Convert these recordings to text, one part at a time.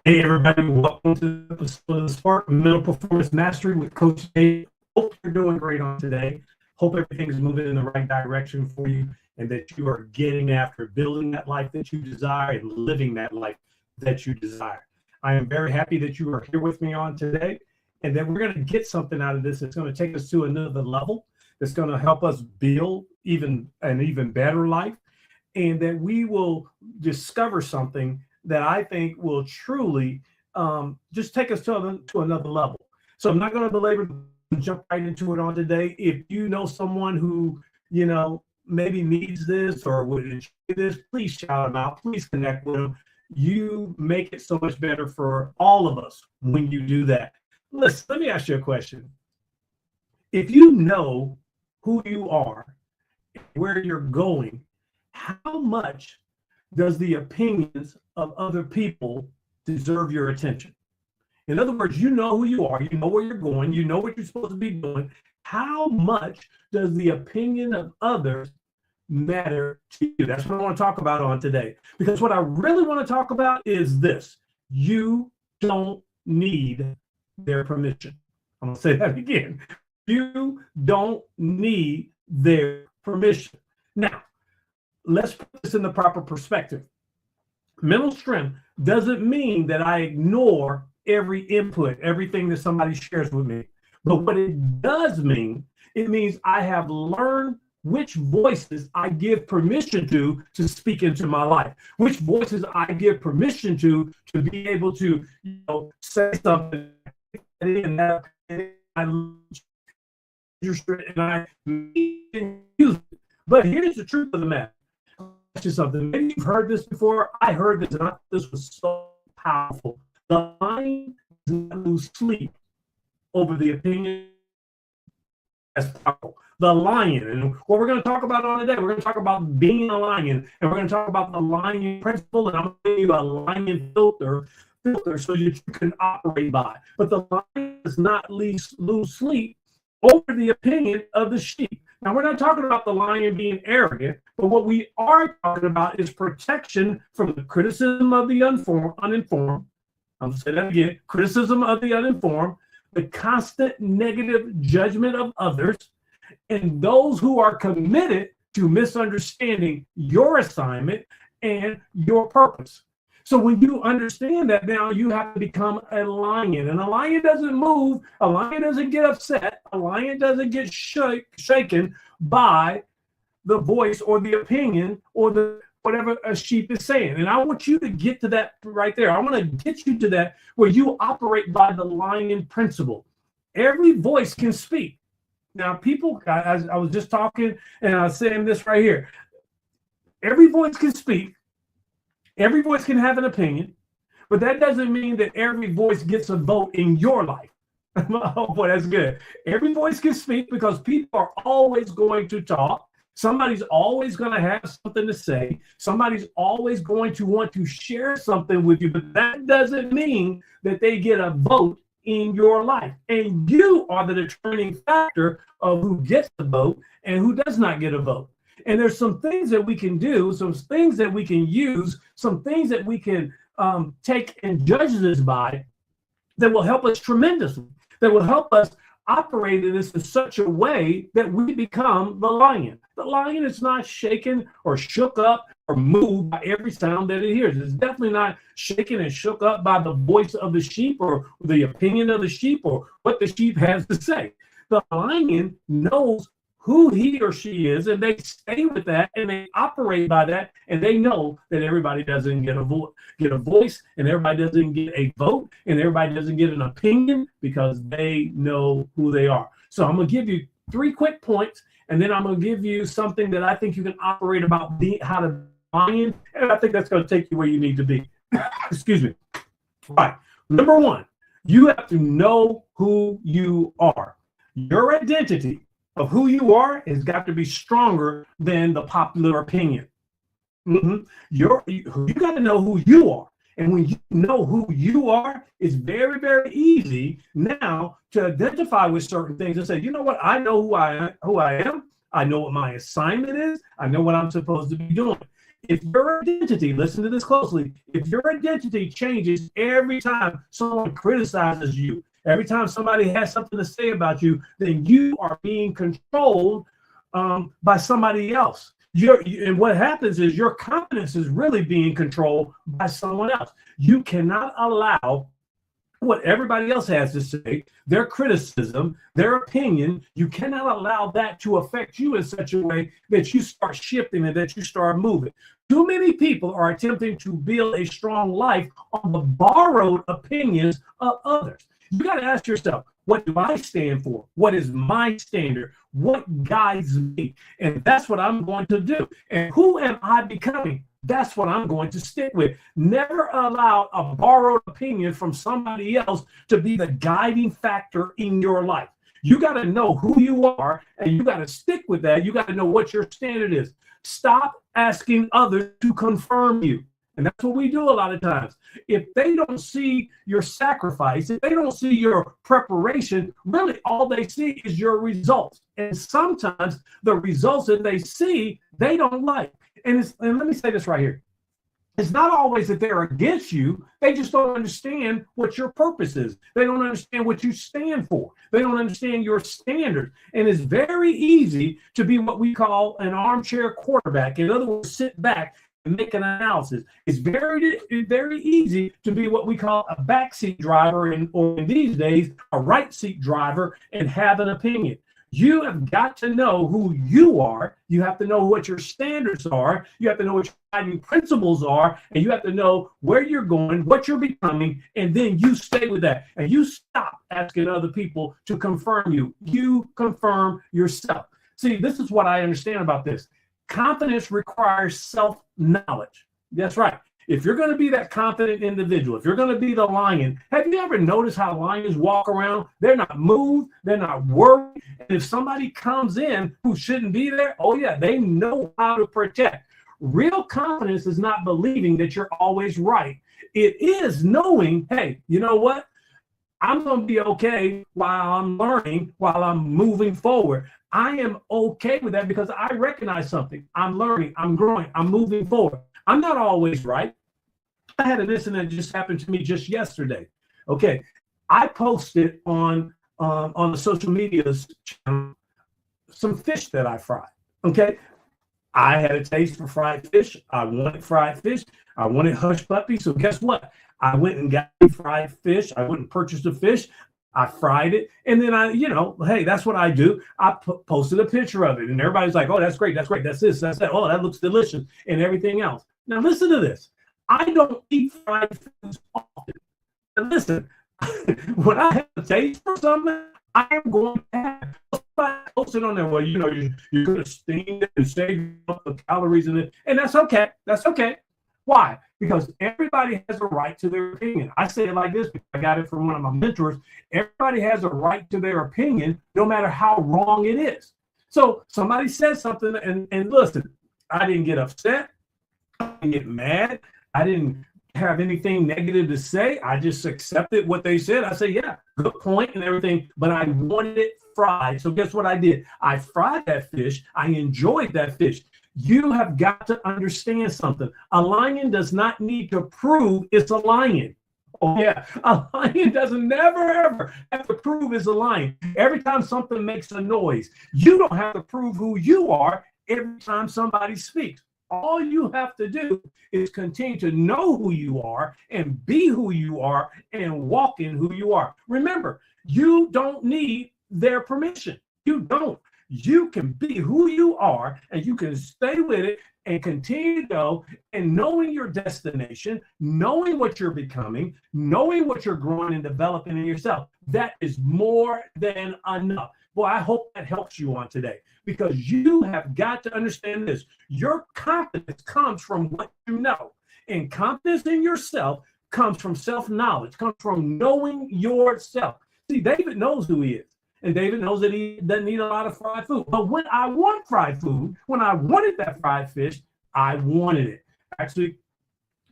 Hey everybody, welcome to the episode of the Spark Mental Performance Mastery with Coach Dave. Hope you're doing great on today. Hope everything's moving in the right direction for you and that you are getting after building that life that you desire and living that life that you desire. I am very happy that you are here with me on today and that we're going to get something out of this that's going to take us to another level, that's going to help us build an even better life, and that we will discover something that I think will truly just take us to another level. So I'm not going to belabor, jump right into it on today. If you know someone who, maybe needs this or would enjoy this, please shout them out. Please connect with them. You make it so much better for all of us when you do that. Listen, let me ask you a question. If you know who you are, where you're going, how much does the opinions of other people deserve your attention? In other words, you know who you are, you know where you're going, you know what you're supposed to be doing. How much does the opinion of others matter to you? That's what I want to talk about on today. Because what I really want to talk about is this: you don't need their permission. I'm going to say that again. You don't need their permission. Now, let's put this in the proper perspective. Mental strength doesn't mean that I ignore every input, everything that somebody shares with me. But what it does mean, it means I have learned which voices I give permission to speak into my life, which voices I give permission to be able to, say something and I use it. But here's the truth of the matter. Something. Maybe you've heard this before. I heard this, and I thought this was so powerful. The lion does not lose sleep over the opinion. That's powerful. The lion, and what we're going to talk about on today, we're going to talk about being a lion, and we're going to talk about the lion principle, and I'm going to give you a lion filter so that you can operate by. But the lion does not lose sleep over the opinion of the sheep. Now, we're not talking about the lion being arrogant, but what we are talking about is protection from the criticism of the uninformed. I'm going to say that again: criticism of the uninformed, the constant negative judgment of others, and those who are committed to misunderstanding your assignment and your purpose. So when you understand that, now you have to become a lion. And a lion doesn't move. A lion doesn't get upset. A lion doesn't get shaken by the voice or the opinion or the whatever a sheep is saying. And I want you to get to that right there. I want to get you to that where you operate by the lion principle. Every voice can speak. Now, people, I was just talking and I was saying this right here. Every voice can speak. Every voice can have an opinion, but that doesn't mean that every voice gets a vote in your life. Oh boy, that's good. Every voice can speak because people are always going to talk. Somebody's always going to have something to say. Somebody's always going to want to share something with you, but that doesn't mean that they get a vote in your life. And you are the determining factor of who gets the vote and who does not get a vote. And there's some things that we can do, some things that we can use, some things that we can take and judge this by that will help us tremendously, that will help us operate in this in such a way that we become the lion. The lion is not shaken or shook up or moved by every sound that it hears. It's definitely not shaken and shook up by the voice of the sheep or the opinion of the sheep or what the sheep has to say. The lion knows who he or she is, and they stay with that, and they operate by that, and they know that everybody doesn't get a voice, and everybody doesn't get a vote, and everybody doesn't get an opinion because they know who they are. So I'm going to give you 3 quick points, and then I'm going to give you something that I think you can operate about how to lion, and I think that's going to take you where you need to be. Excuse me. All right. Number 1, you have to know who you are. Your identity of who you are has got to be stronger than the popular opinion. You got to know who you are. And when you know who you are, it's very, very easy now to identify with certain things and say, you know what, I know who I am. I know what my assignment is. I know what I'm supposed to be doing. If your identity, listen to this closely, if your identity changes every time someone criticizes you, every time somebody has something to say about you, then you are being controlled by somebody else. And what happens is your confidence is really being controlled by someone else. You cannot allow what everybody else has to say, their criticism, their opinion, you cannot allow that to affect you in such a way that you start shifting and that you start moving. Too many people are attempting to build a strong life on the borrowed opinions of others. You got to ask yourself, what do I stand for? What is my standard? What guides me? And that's what I'm going to do. And who am I becoming? That's what I'm going to stick with. Never allow a borrowed opinion from somebody else to be the guiding factor in your life. You got to know who you are, and you got to stick with that. You got to know what your standard is. Stop asking others to confirm you. And that's what we do a lot of times. If they don't see your sacrifice, if they don't see your preparation, really all they see is your results. And sometimes the results that they see, they don't like. And let me say this right here. It's not always that they're against you. They just don't understand what your purpose is. They don't understand what you stand for. They don't understand your standards. And it's very easy to be what we call an armchair quarterback. In other words, sit back and make an analysis. It's very, very easy to be what we call a backseat driver, or in these days, a right seat driver, and have an opinion. You have got to know who you are. You have to know what your standards are. You have to know what your guiding principles are. And you have to know where you're going, what you're becoming, and then you stay with that. And you stop asking other people to confirm you. You confirm yourself. See, this is what I understand about this. Confidence requires self-knowledge. That's right. If you're going to be that confident individual, if you're going to be the lion, have you ever noticed how lions walk around? They're not moved. They're not worried. And if somebody comes in who shouldn't be there, oh yeah, they know how to protect. Real confidence is not believing that you're always right. It is knowing, hey, you know what? I'm going to be okay while I'm learning, while I'm moving forward. I am okay with that because I recognize something. I'm learning, I'm growing, I'm moving forward. I'm not always right. I had an incident that just happened to me just yesterday. Okay, I posted on the social media channel some fish that I fried. Okay, I had a taste for fried fish. I wanted fried fish. I wanted hush puppy. So guess what? I went and got fried fish. I went and purchased a fish. I fried it. And then hey, that's what I do. I posted a picture of it. And everybody's like, oh, that's great. That's great. That's this. That's that. Oh, that looks delicious. And everything else. Now, listen to this. I don't eat fried foods often. And listen, when I have a taste for something, I am going to have posted on there. Well, you're going to steam it and save up the calories in it. And that's okay. That's okay. Why? Because everybody has a right to their opinion. I say it like this, because I got it from one of my mentors. Everybody has a right to their opinion, no matter how wrong it is. So somebody says something, and listen, I didn't get upset. I didn't get mad. I didn't have anything negative to say. I just accepted what they said. I say, yeah, good point and everything, but I wanted it fried. So guess what I did? I fried that fish. I enjoyed that fish. You have got to understand something. A lion does not need to prove it's a lion. Oh, yeah. A lion doesn't never, ever have to prove it's a lion. Every time something makes a noise, you don't have to prove who you are every time somebody speaks. All you have to do is continue to know who you are and be who you are and walk in who you are. Remember, you don't need their permission. You don't. You can be who you are, and you can stay with it and continue to go, and knowing your destination, knowing what you're becoming, knowing what you're growing and developing in yourself. That is more than enough. Boy, I hope that helps you on today, because you have got to understand this. Your confidence comes from what you know, and confidence in yourself comes from self-knowledge, comes from knowing yourself. See, David knows who he is. And David knows that he doesn't eat a lot of fried food. But when I want fried food, when I wanted that fried fish, I wanted it. Actually,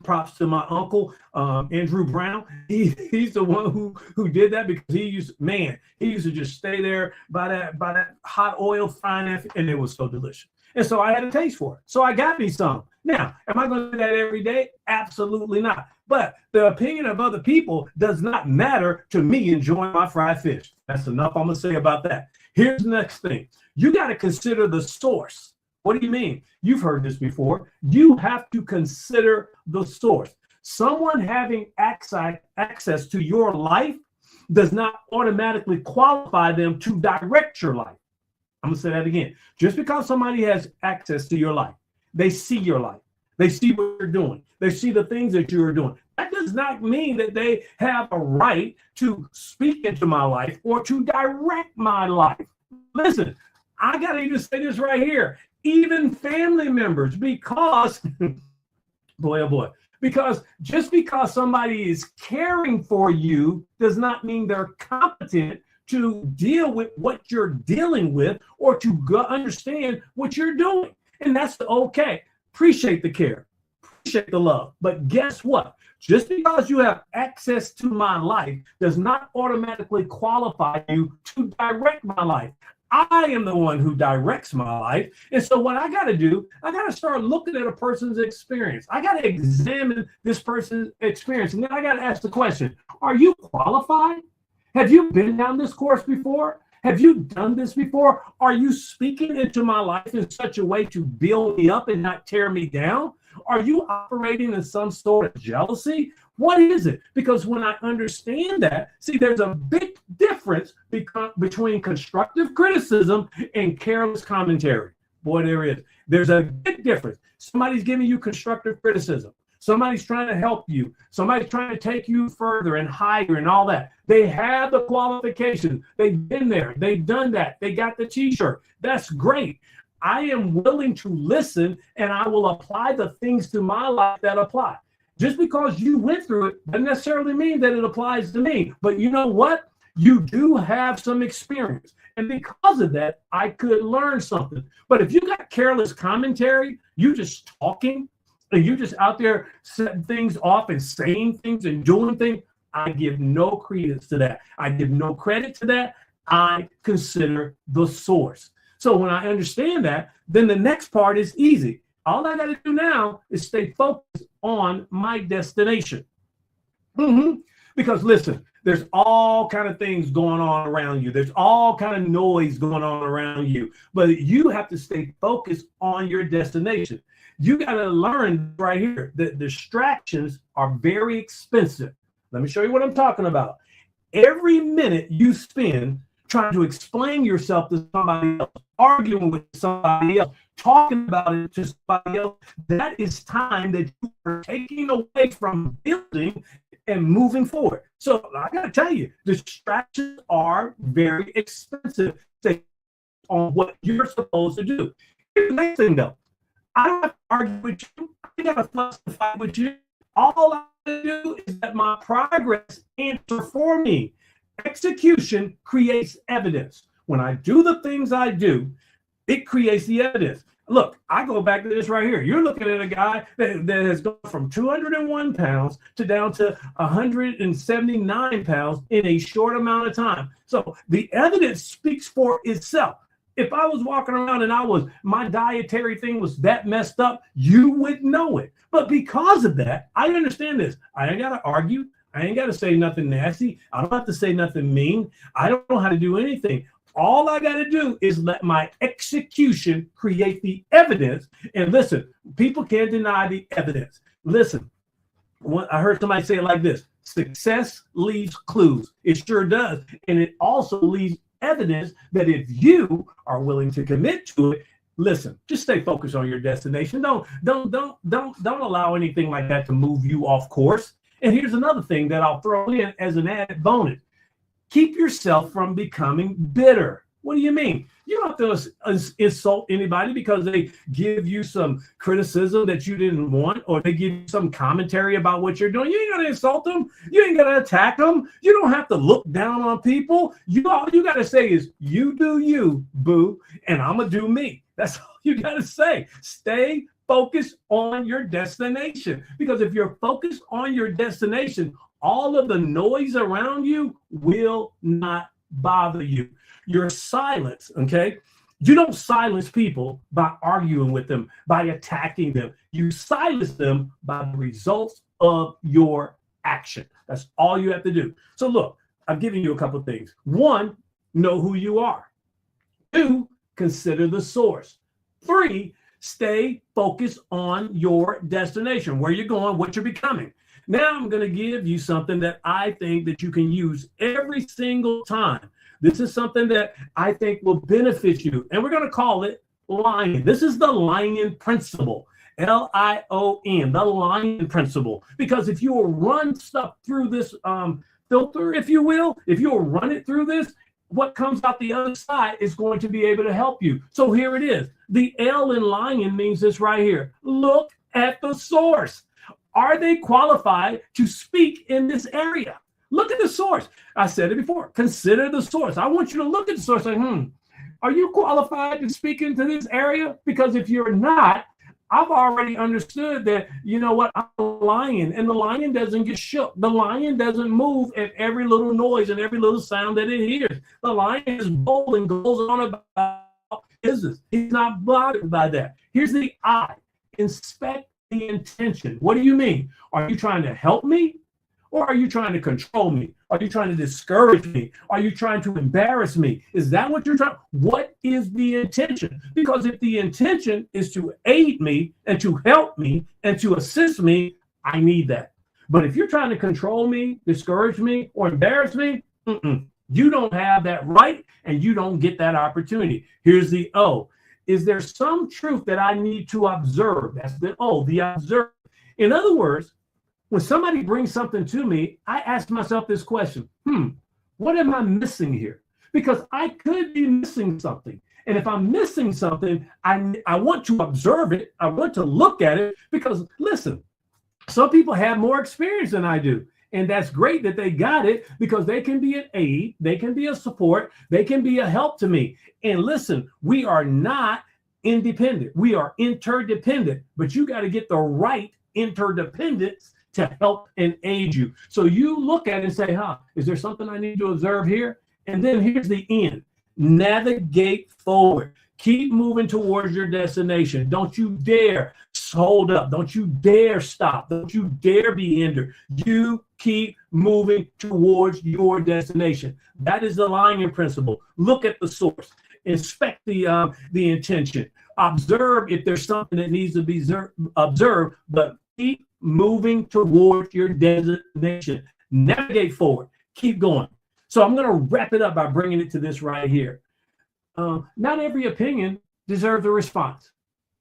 props to my uncle, Andrew Brown. He's the one who did that, because he used to just stay there by that hot oil frying, and it was so delicious. And so I had a taste for it. So I got me some. Now, am I going to do that every day? Absolutely not. But the opinion of other people does not matter to me enjoying my fried fish. That's enough I'm going to say about that. Here's the next thing. You got to consider the source. What do you mean? You've heard this before. You have to consider the source. Someone having access to your life does not automatically qualify them to direct your life. I'm going to say that again. Just because somebody has access to your life, they see your life, they see what you're doing, they see the things that you're doing. That does not mean that they have a right to speak into my life or to direct my life. Listen, I got to even say this right here. Even family members, because, boy, oh boy, because just because somebody is caring for you does not mean they're competent to deal with what you're dealing with or to understand what you're doing. And that's okay. Appreciate the care, appreciate the love. But guess what? Just because you have access to my life does not automatically qualify you to direct my life. I am the one who directs my life. And so what I got to do, I got to start looking at a person's experience. I got to examine this person's experience. And then I got to ask the question, are you qualified? Have you been down this course before? Have you done this before? Are you speaking into my life in such a way to build me up and not tear me down? Are you operating in some sort of jealousy? What is it? Because when I understand that, see, there's a big difference between constructive criticism and careless commentary. Boy, there is. There's a big difference. Somebody's giving you constructive criticism. Somebody's trying to help you. Somebody's trying to take you further and higher and all that. They have the qualifications. They've been there. They've done that. They got the t-shirt. That's great. I am willing to listen, and I will apply the things to my life that apply. Just because you went through it doesn't necessarily mean that it applies to me. But you know what? You do have some experience. And because of that, I could learn something. But if you got careless commentary, you just talking, and you just out there setting things off and saying things and doing things, I give no credence to that. I give no credit to that. I consider the source. So when I understand that, then the next part is easy. All I got to do now is stay focused on my destination. Because listen, there's all kind of things going on around you. There's all kind of noise going on around you. But you have to stay focused on your destination. You got to learn right here that distractions are very expensive. Let me show you what I'm talking about. Every minute you spend trying to explain yourself to somebody else, arguing with somebody else, talking about it to somebody else, that is time that you are taking away from building and moving forward. So I got to tell you, distractions are very expensive on what you're supposed to do. Here's the next thing, though. I don't have to argue with you. I got to fuss and fight with you. All I have to do is let my progress answer for me. Execution creates evidence. When I do the things I do, it creates the evidence. Look, I go back to this right here. You're looking at a guy that has gone from 201 pounds to down to 179 pounds in a short amount of time. So the evidence speaks for itself. If I was walking around and my dietary thing was that messed up, you would know it. But because of that, I understand this. I ain't got to argue. I ain't got to say nothing nasty. I don't have to say nothing mean. I don't know how to do anything. All I got to do is let my execution create the evidence. And listen, people can't deny the evidence. Listen, I heard somebody say it like this: success leaves clues. It sure does. And it also leaves evidence that if you are willing to commit to it, listen, just stay focused on your destination. Don't allow anything like that to move you off course. And here's another thing that I'll throw in as an added bonus. Keep yourself from becoming bitter. What do you mean? You don't have to insult anybody because they give you some criticism that you didn't want, or they give you some commentary about what you're doing. You ain't going to insult them. You ain't going to attack them. You don't have to look down on people. All you got to say is, you do you, boo, and I'm going to do me. That's all you got to say. Stay focus on your destination. Because if you're focused on your destination, all of the noise around you will not bother you. Your silence, okay? You don't silence people by arguing with them, by attacking them. You silence them by the results of your action. That's all you have to do. So look, I'm giving you a couple of things. One, know who you are. Two, consider the source. Three, stay focused on your destination, where you're going, what you're becoming. Now I'm going to give you something that I think that you can use every single time. This is something that I think will benefit you. And we're going to call it Lion. This is the Lion Principle. Lion, the Lion Principle. Because if you will run stuff through this filter, if you will, if you'll run it through this, what comes out the other side is going to be able to help you. So here it is. The L in Lion means this right here. Look at the source. Are they qualified to speak in this area? Look at the source. I said it before. Consider the source. I want you to look at the source. Like, are you qualified to speak into this area? Because if you're not, I've already understood that, you know what, I'm a lion, and the lion doesn't get shook. The lion doesn't move at every little noise and every little sound that it hears. The lion is bold and goes on about business. He's not bothered by that. Here's the I. Inspect the intention. What do you mean? Are you trying to help me? Or are you trying to control me? Are you trying to discourage me? Are you trying to embarrass me? Is that what you're trying? What is the intention? Because if the intention is to aid me and to help me and to assist me, I need that. But if you're trying to control me, discourage me, or embarrass me, you don't have that right and you don't get that opportunity. Here's the O. Is there some truth that I need to observe? That's the O, the observe. In other words, when somebody brings something to me, I ask myself this question, what am I missing here? Because I could be missing something. And if I'm missing something, I want to observe it. I want to look at it because, listen, some people have more experience than I do. And that's great that they got it because they can be an aid, they can be a support, they can be a help to me. And listen, we are not independent. We are interdependent, but you got to get the right interdependence to help and aid you. So you look at it and say, is there something I need to observe here? And then here's the end. Navigate forward. Keep moving towards your destination. Don't you dare hold up. Don't you dare stop. Don't you dare be hindered. You keep moving towards your destination. That is the Lion Principle. Look at the source. Inspect the intention. Observe if there's something that needs to be observed, but keep moving towards your destination. Navigate forward. Keep going. So I'm going to wrap it up by bringing it to this right here. Not every opinion deserves a response.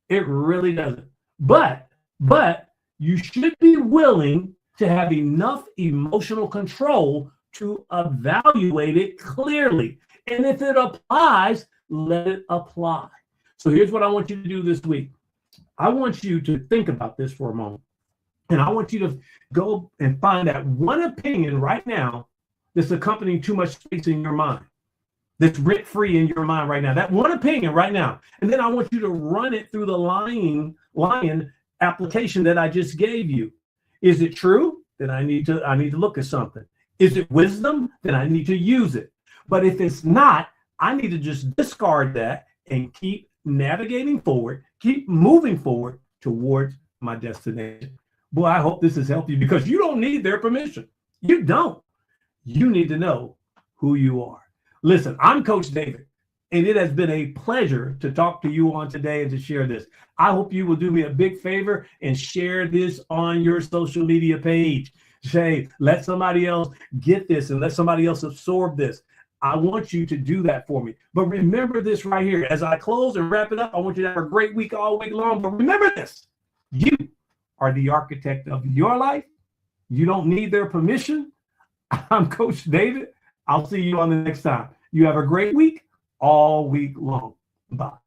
It really doesn't. But you should be willing to have enough emotional control to evaluate it clearly. And if it applies, let it apply. So here's what I want you to do this week. I want you to think about this for a moment. And I want you to go and find that one opinion right now that's accompanying too much space in your mind, that's rent-free in your mind right now. That one opinion right now. And then I want you to run it through the Lion application that I just gave you. Is it true? Then I need to look at something. Is it wisdom? Then I need to use it. But if it's not, I need to just discard that and keep navigating forward, keep moving forward towards my destination. Boy, I hope this has helped you because you don't need their permission. You don't. You need to know who you are. Listen, I'm Coach David, and it has been a pleasure to talk to you on today and to share this. I hope you will do me a big favor and share this on your social media page. Say, let somebody else get this and let somebody else absorb this. I want you to do that for me. But remember this right here. As I close and wrap it up, I want you to have a great week all week long. But remember this. You are the architect of your life. You don't need their permission. I'm Coach David. I'll see you on the next time. You have a great week all week long. Bye.